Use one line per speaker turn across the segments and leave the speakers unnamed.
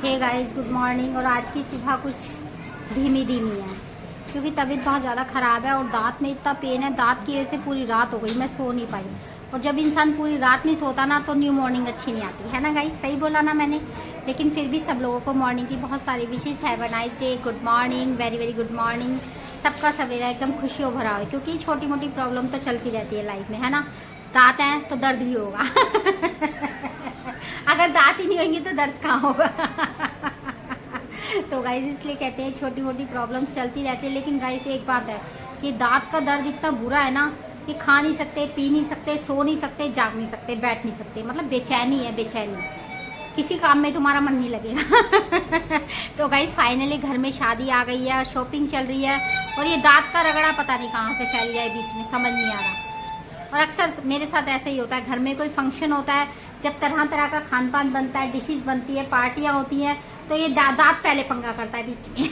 Hey guys, good morning. और आज की सुबह कुछ धीमी धीमी है क्योंकि तबीयत बहुत ज़्यादा ख़राब है और दांत में इतना पेन है। दांत की वजह से पूरी रात हो गई, मैं सो नहीं पाई। और जब इंसान पूरी रात नहीं सोता ना तो न्यू मॉर्निंग अच्छी नहीं आती है ना गाइस। सही बोला ना मैंने। लेकिन फिर भी सब लोगों को मॉर्निंग की बहुत सारी विशेष। Have a nice day, good morning, very very good morning. सबका सवेरा एकदम खुशियों भरा हो, क्योंकि छोटी मोटी प्रॉब्लम तो चलती रहती है लाइफ में, है ना। दांत हैं तो दर्द भी होगा अगर दांत ही नहीं होंगे तो दर्द कहाँ होगा तो गाइस इसलिए कहते हैं छोटी मोटी प्रॉब्लम्स चलती रहती है। लेकिन गाइस एक बात है कि दांत का दर्द इतना बुरा है ना कि खा नहीं सकते, पी नहीं सकते, सो नहीं सकते, जाग नहीं सकते, बैठ नहीं सकते। मतलब बेचैनी है, बेचैनी। किसी काम में तुम्हारा मन नहीं लगेगा तो गाइस फाइनली घर में शादी आ गई है, शॉपिंग चल रही है और ये दांत का रगड़ा पता नहीं कहाँ से फैल गया है बीच में, समझ नहीं आ रहा। और अक्सर मेरे साथ ऐसा ही होता है, घर में कोई फंक्शन होता है, जब तरह तरह का खान पान बनता है, डिशेस बनती है, पार्टियाँ होती हैं, तो ये दांत पहले पंगा करता है बीच में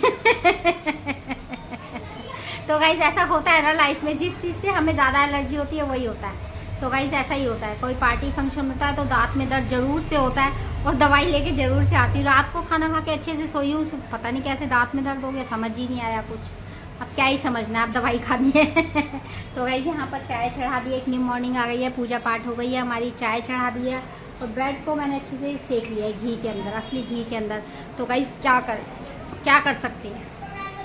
तो गाइस ऐसा होता है ना लाइफ में, जिस चीज़ से हमें ज़्यादा एलर्जी होती है वही होता है। तो गाइस ऐसा ही होता है, कोई पार्टी फंक्शन होता है तो दांत में दर्द जरूर से होता है और दवाई लेके जरूर से आती हूँ। रात को खाना खा के अच्छे से सोई हूँ, पता नहीं कैसे दांत में दर्द हो गया, समझ ही नहीं आया कुछ। अब क्या ही समझना है, अब दवाई खानी है तो गाइस यहाँ पर चाय चढ़ा दी है, एक न्यू मॉर्निंग आ गई है, पूजा पाठ हो गई है हमारी, चाय चढ़ा दी है और ब्रेड को मैंने अच्छे से सेक लिया है घी के अंदर, असली घी के अंदर। तो गाइस क्या कर सकते हैं,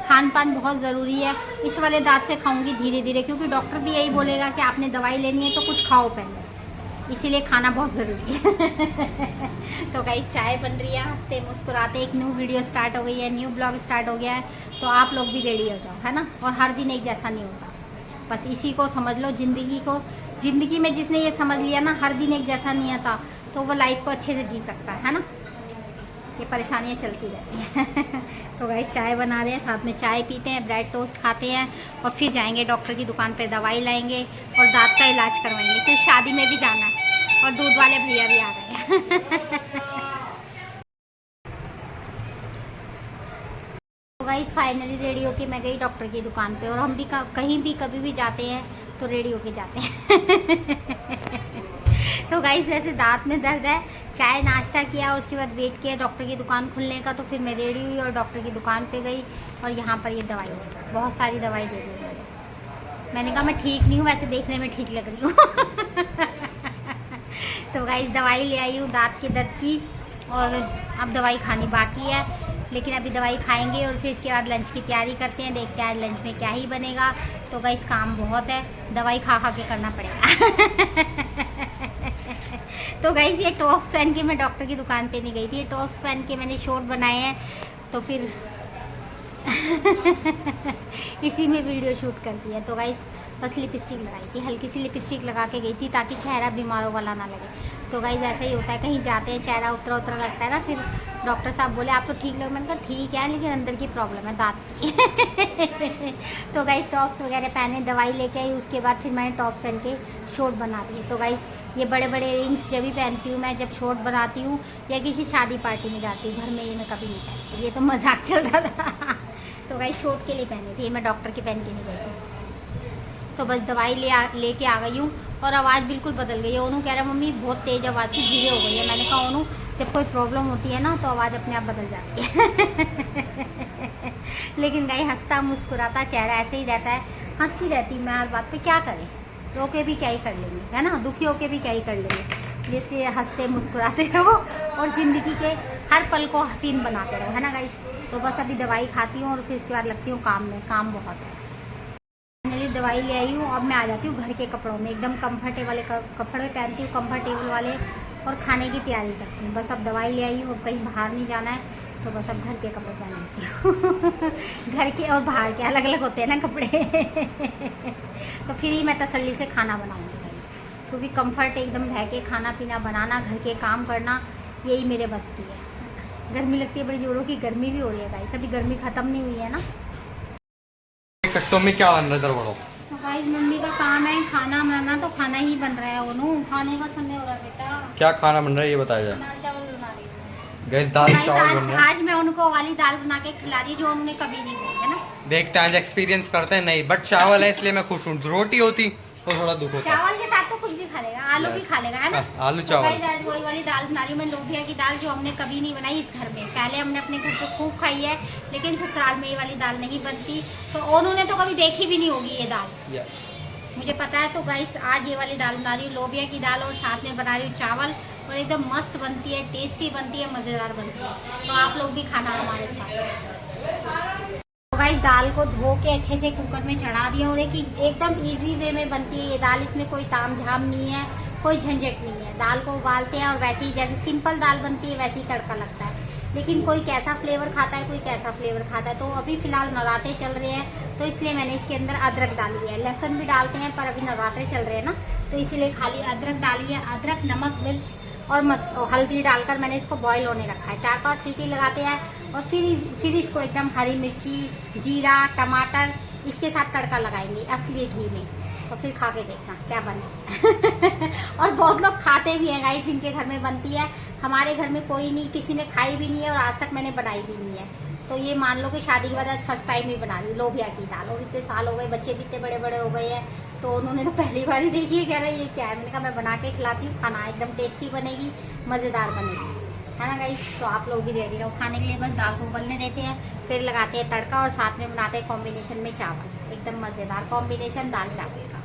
खान पान बहुत ज़रूरी है। इस वाले दांत से खाऊंगी धीरे धीरे, क्योंकि डॉक्टर भी यही बोलेगा कि आपने दवाई लेनी है तो कुछ खाओ पहले, इसीलिए खाना बहुत ज़रूरी है तो गाइस चाय बन रही है, हंसते मुस्कुराते एक न्यू वीडियो स्टार्ट हो गई है, न्यू ब्लॉग स्टार्ट हो गया है। तो आप लोग भी रेडी हो जाओ, है ना। और हर दिन एक जैसा नहीं होता, बस इसी को समझ लो। ज़िंदगी में जिसने ये समझ लिया ना, हर दिन एक जैसा नहीं आता, तो वो लाइफ को अच्छे से जी सकता है ना। ये परेशानियाँ चलती रहती हैं तो गाइस चाय बना रहे हैं, साथ में चाय पीते हैं, ब्रेड टोस्ट खाते हैं और फिर जाएंगे डॉक्टर की दुकान पे, दवाई लाएंगे और दांत का इलाज करवाएंगे, फिर शादी में भी जाना है और दूध वाले भैया भी आ गए हैं तो गाइस फाइनली रेडी होके मैं गई डॉक्टर की दुकान पे। और हम भी कहीं भी कभी भी जाते हैं तो रेडी होके जाते हैं तो गाइस वैसे दांत में दर्द है, चाय नाश्ता किया, उसके बाद वेट किया डॉक्टर की दुकान खुलने का, तो फिर मैं रेडी हुई और डॉक्टर की दुकान पे गई और यहाँ पर ये दवाई, बहुत सारी दवाई दे दी मैंने कहा मैं ठीक नहीं हूँ, वैसे देखने में ठीक लग रही हूँ तो गाइस दवाई ले आई हूँ दांत के दर्द की और अब दवाई खानी बाकी है, लेकिन अभी दवाई खाएंगे और फिर इसके बाद लंच की तैयारी करते हैं, देखते हैं लंच में क्या ही बनेगा। तो गाइस काम बहुत है, दवाई खा खा के करना पड़ेगा तो गाइस ये टॉप्स पहन के मैं डॉक्टर की दुकान पे नहीं गई थी, ये टॉप्स पहन के मैंने शॉर्ट बनाए हैं, तो फिर इसी में वीडियो शूट कर दिया। तो गाइस बस लिपस्टिक लगाई थी, हल्की सी लिपस्टिक लगा के गई थी ताकि चेहरा बीमारों वाला ना लगे। तो गाइस ऐसा ही होता है, कहीं जाते हैं चेहरा उतरा उतरा लगता है ना, फिर डॉक्टर साहब बोले आप तो ठीक लगे, मैंने कहा ठीक है लेकिन अंदर की प्रॉब्लम है दांत की तो गाइस टॉप्स वगैरह पहने, दवाई लेके आई, उसके बाद फिर मैंने टॉप्स पहन के शॉर्ट बना दिए। तो गाइस ये बड़े बड़े रिंग्स जब भी पहनती हूँ मैं, जब शॉर्ट बनाती हूँ या किसी शादी पार्टी में जाती हूँ, घर में ये मैं कभी नहीं पहनती, ये तो मजाक चल रहा था तो गाइस शॉर्ट के लिए पहनी थी, मैं डॉक्टर के पहन के नहीं गई थी। तो बस दवाई लेके आ गई हूँ और आवाज़ बिल्कुल बदल गई है। ओनू कह रहा है मम्मी बहुत तेज़ आवाज़ थी, धीरे हो गई है। मैंने कहा ओनू जब कोई प्रॉब्लम होती है ना तो आवाज़ अपने आप बदल जाती है लेकिन गाइस हंसता मुस्कुराता चेहरा ऐसे ही रहता है, हंसती रहती मैं हर बात पे, क्या करें, रो के भी क्या ही कर लेंगे, है ना, दुखी होके भी क्या ही कर लेंगे। जैसे हंसते मुस्कुराते रहो और ज़िंदगी के हर पल को हसीन बनाते रहो, है ना गाइस। तो बस अभी दवाई खाती हूँ और फिर उसके बाद लगती हूँ काम में, काम बहुत है। फाइनली दवाई ले आई हूँ, अब मैं आ जाती हूँ घर के कपड़ों में, एकदम कंफर्टेबल कपड़े पहनती हूँ, कंफर्टेबल वाले, और खाने की तैयारी करती हूँ। बस अब दवाई ले आई हूँ, अब कहीं बाहर नहीं जाना है, तो बस अब घर के कपड़े पहन लेती हूँ घर के और बाहर के अलग अलग होते हैं ना कपड़े तो फिर ही मैं तसल्ली से खाना बनाऊँगी गाइस, क्योंकि कंफर्ट एकदम रह के खाना पीना बनाना, घर के काम करना, यही मेरे बस की है। गर्मी लगती है बड़ी जोरों की, गर्मी भी हो रही है गाइस, अभी गर्मी ख़त्म नहीं हुई है ना।
देख सकते हो मैं क्या बन रहा है, इधर बढ़ो।
तो गाइस मम्मी का काम है खाना बनाना, तो खाना ही बन रहा है। ओनू खाने का समय हो रहा है बेटा,
क्या खाना बन रहा है ये बताया जाए।
दाल चावल बना रही हूँ
गैस दाल
गाइस,
चावल बन रहा है।
आज मैं उनको वाली दाल बना के खिला रही जो उन्होंने कभी नहीं खाई है ना।
देखते हैं आज एक्सपीरियंस करते हैं, नहीं बट चावल है इसलिए मैं खुश हूँ, रोटी होती तो थोड़ा दुख होता।
चावल के साथ तो कुछ भी खा लेगा, आलू भी खा लेगा, है ना।
आलू
तो
चावल।
गाइस आज वही वाली दाल बना रही हूँ मैं, लोबिया की दाल, जो हमने कभी नहीं बनाई इस घर में। पहले हमने अपने घर पे खूब खाई है, लेकिन ससुराल में ये वाली दाल नहीं बनती, तो उन्होंने तो कभी देखी भी नहीं होगी ये दाल, मुझे पता है। तो गाइस आज ये वाली दाल बना रही हूँ, लोबिया की दाल, और साथ में बना रही हूँ चावल, और एकदम मस्त बनती है, टेस्टी बनती है, मज़ेदार बनती है। तो आप लोग भी खाना हमारे साथ। तो गाइस दाल को धो के अच्छे से कुकर में चढ़ा दिया, और एकदम इजी वे में बनती है ये दाल, इसमें कोई तामझाम नहीं है, कोई झंझट नहीं है। दाल को उबालते हैं और वैसे ही जैसे सिंपल दाल बनती है वैसे ही तड़का लगता है, लेकिन कोई कैसा फ्लेवर खाता है, कोई कैसा फ्लेवर खाता है। तो अभी फ़िलहाल नवरात्रे चल रहे हैं, तो इसलिए मैंने इसके अंदर अदरक डाली है। लहसुन भी डालते हैं, पर अभी नवरात्रे चल रहे हैं ना, तो इसीलिए खाली अदरक डाली है। अदरक, नमक, मिर्च और हल्दी डालकर मैंने इसको बॉईल होने रखा है। 4-5 सीटी लगाते हैं, और फिर इसको एकदम हरी मिर्ची, जीरा, टमाटर इसके साथ तड़का लगाएंगे असली घी में। तो फिर खा के देखना क्या बने। और बहुत लोग खाते भी हैं गाइस, जिनके घर में बनती है। हमारे घर में कोई नहीं, किसी ने खाई भी नहीं है, और आज तक मैंने बनाई भी नहीं है। तो ये मान लो कि शादी के बाद आज फर्स्ट टाइम ही बना रही हूँ लोबिया की दाल। और इतने साल हो गए, बच्चे भी इतने बड़े बड़े हो गए हैं, तो उन्होंने तो पहली बार ही देखी है, कह रहे ये क्या है। मैंने कहा मैं बना के खिलाती हूँ, खाना एकदम टेस्टी बनेगी, मज़ेदार बनेगी, है ना गाइस। तो आप लोग भी रेडी रहो खाने के लिए। बस दाल को उबलने देते हैं, फिर लगाते हैं तड़का, और साथ में बनाते हैं कॉम्बिनेशन में चावल, एकदम मज़ेदार कॉम्बिनेशन दाल चावल का।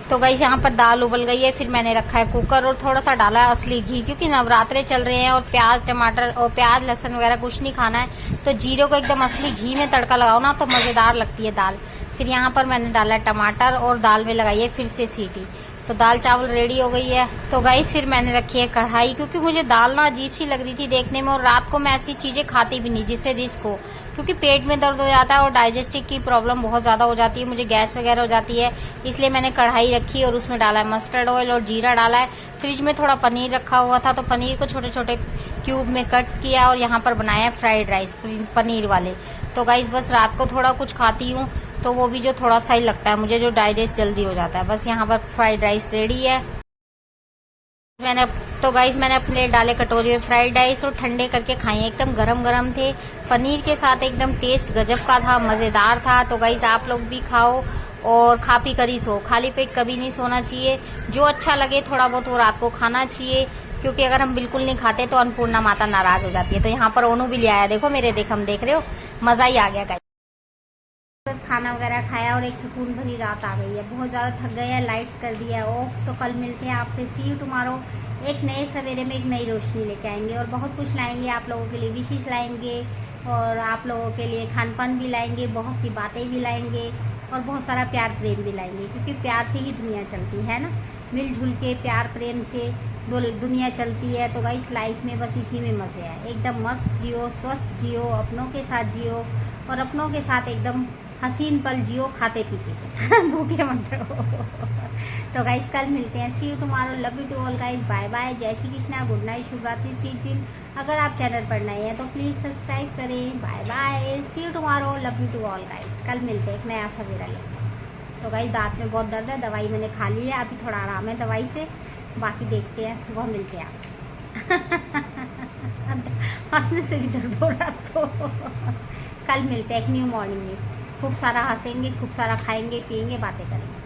तो गाइस यहाँ पर दाल उबल गई है, फिर मैंने रखा है कुकर, और थोड़ा सा डाला है असली घी, क्योंकि नवरात्रे चल रहे हैं और प्याज, टमाटर और प्याज, लहसुन वगैरह कुछ नहीं खाना है। तो जीरो को एकदम असली घी में तड़का लगाओ ना, तो मज़ेदार लगती है दाल। फिर यहाँ पर मैंने डाला है टमाटर, और दाल में लगाई है फिर से सीटी। तो दाल चावल रेडी हो गई है। तो गाइस फिर मैंने रखी है कढ़ाई, क्योंकि मुझे दाल ना अजीब सी लग रही थी देखने में, और रात को मैं ऐसी चीज़ें खाती भी नहीं जिससे रिस्क हो, क्योंकि पेट में दर्द हो जाता है और डाइजेस्टिव की प्रॉब्लम बहुत ज़्यादा हो जाती है, मुझे गैस वगैरह हो जाती है। इसलिए मैंने कढ़ाई रखी, और उसमें डाला है मस्टर्ड ऑयल और जीरा डाला है। फ्रिज में थोड़ा पनीर रखा हुआ था, तो पनीर को छोटे छोटे क्यूब में कट्स किया, और यहाँ पर बनाया है फ्राइड राइस पनीर वाले। तो गाइस बस रात को थोड़ा कुछ खाती हूँ, तो वो भी जो थोड़ा सा ही लगता है मुझे, जो डाइजेस्ट जल्दी हो जाता है। बस यहाँ पर फ्राइड राइस रेडी है। मैंने अपने लिए डाले कटोरी में फ्राइड राइस, और ठंडे करके खाए, एकदम गरम गरम थे, पनीर के साथ एकदम टेस्ट गजब का था, मज़ेदार था। तो गाइस आप लोग भी खाओ, और खा पी कर ही सो, खाली पेट कभी नहीं सोना चाहिए। जो अच्छा लगे थोड़ा बहुत वो रात को खाना चाहिए, क्योंकि अगर हम बिल्कुल नहीं खाते तो अन्नपूर्णा माता नाराज हो जाती है। तो यहाँ पर ओनू भी ले आया, देखो हम देख रहे हो, मज़ा ही आ गया गाइस। बस खाना वगैरह खाया, और एक सुकून भरी रात आ गई है। बहुत ज़्यादा थक गए हैं, लाइट्स कर दिया है ऑफ। तो कल मिलते हैं आपसे, सी यू टुमारो। एक नए सवेरे में एक नई रोशनी लेके आएंगे, और बहुत कुछ लाएंगे आप लोगों के लिए, विशेष लाएंगे, और आप लोगों के लिए खान पान भी लाएंगे, बहुत सी बातें भी लाएंगे, और बहुत सारा प्यार प्रेम भी लाएंगे, क्योंकि प्यार से ही दुनिया चलती है ना। मिलजुल के प्यार प्रेम से दुनिया चलती है। तो गाइस लाइफ में बस इसी में मज़े हैं, एकदम मस्त जियो, स्वस्थ जियो, अपनों के साथ जियो, और अपनों के साथ एकदम हसीन पल जियो, खाते पीते भूखे मत रहो। तो गाइस कल मिलते हैं, see you tomorrow, love you to all guys, bye bye, जय श्री कृष्णा, गुड नाइट, शुभ रात्रि, स्वीट ड्रीम। अगर आप चैनल पर नए हैं तो प्लीज़ सब्सक्राइब करें। Bye bye, see you tomorrow, love you to all guys. कल मिलते हैं एक नया सवेरा लेकर। तो गाइस दांत में बहुत दर्द है, दवाई मैंने खा ली है, अभी थोड़ा आराम है दवाई से, बाकी देखते हैं, सुबह मिलते हैं आपसे। हंसने से भी दर्द हो रहा, तो कल मिलते हैं एक न्यू मॉर्निंग में। खूब सारा हंसेंगे, खूब सारा खाएंगे, पिएंगे, बातें करेंगे।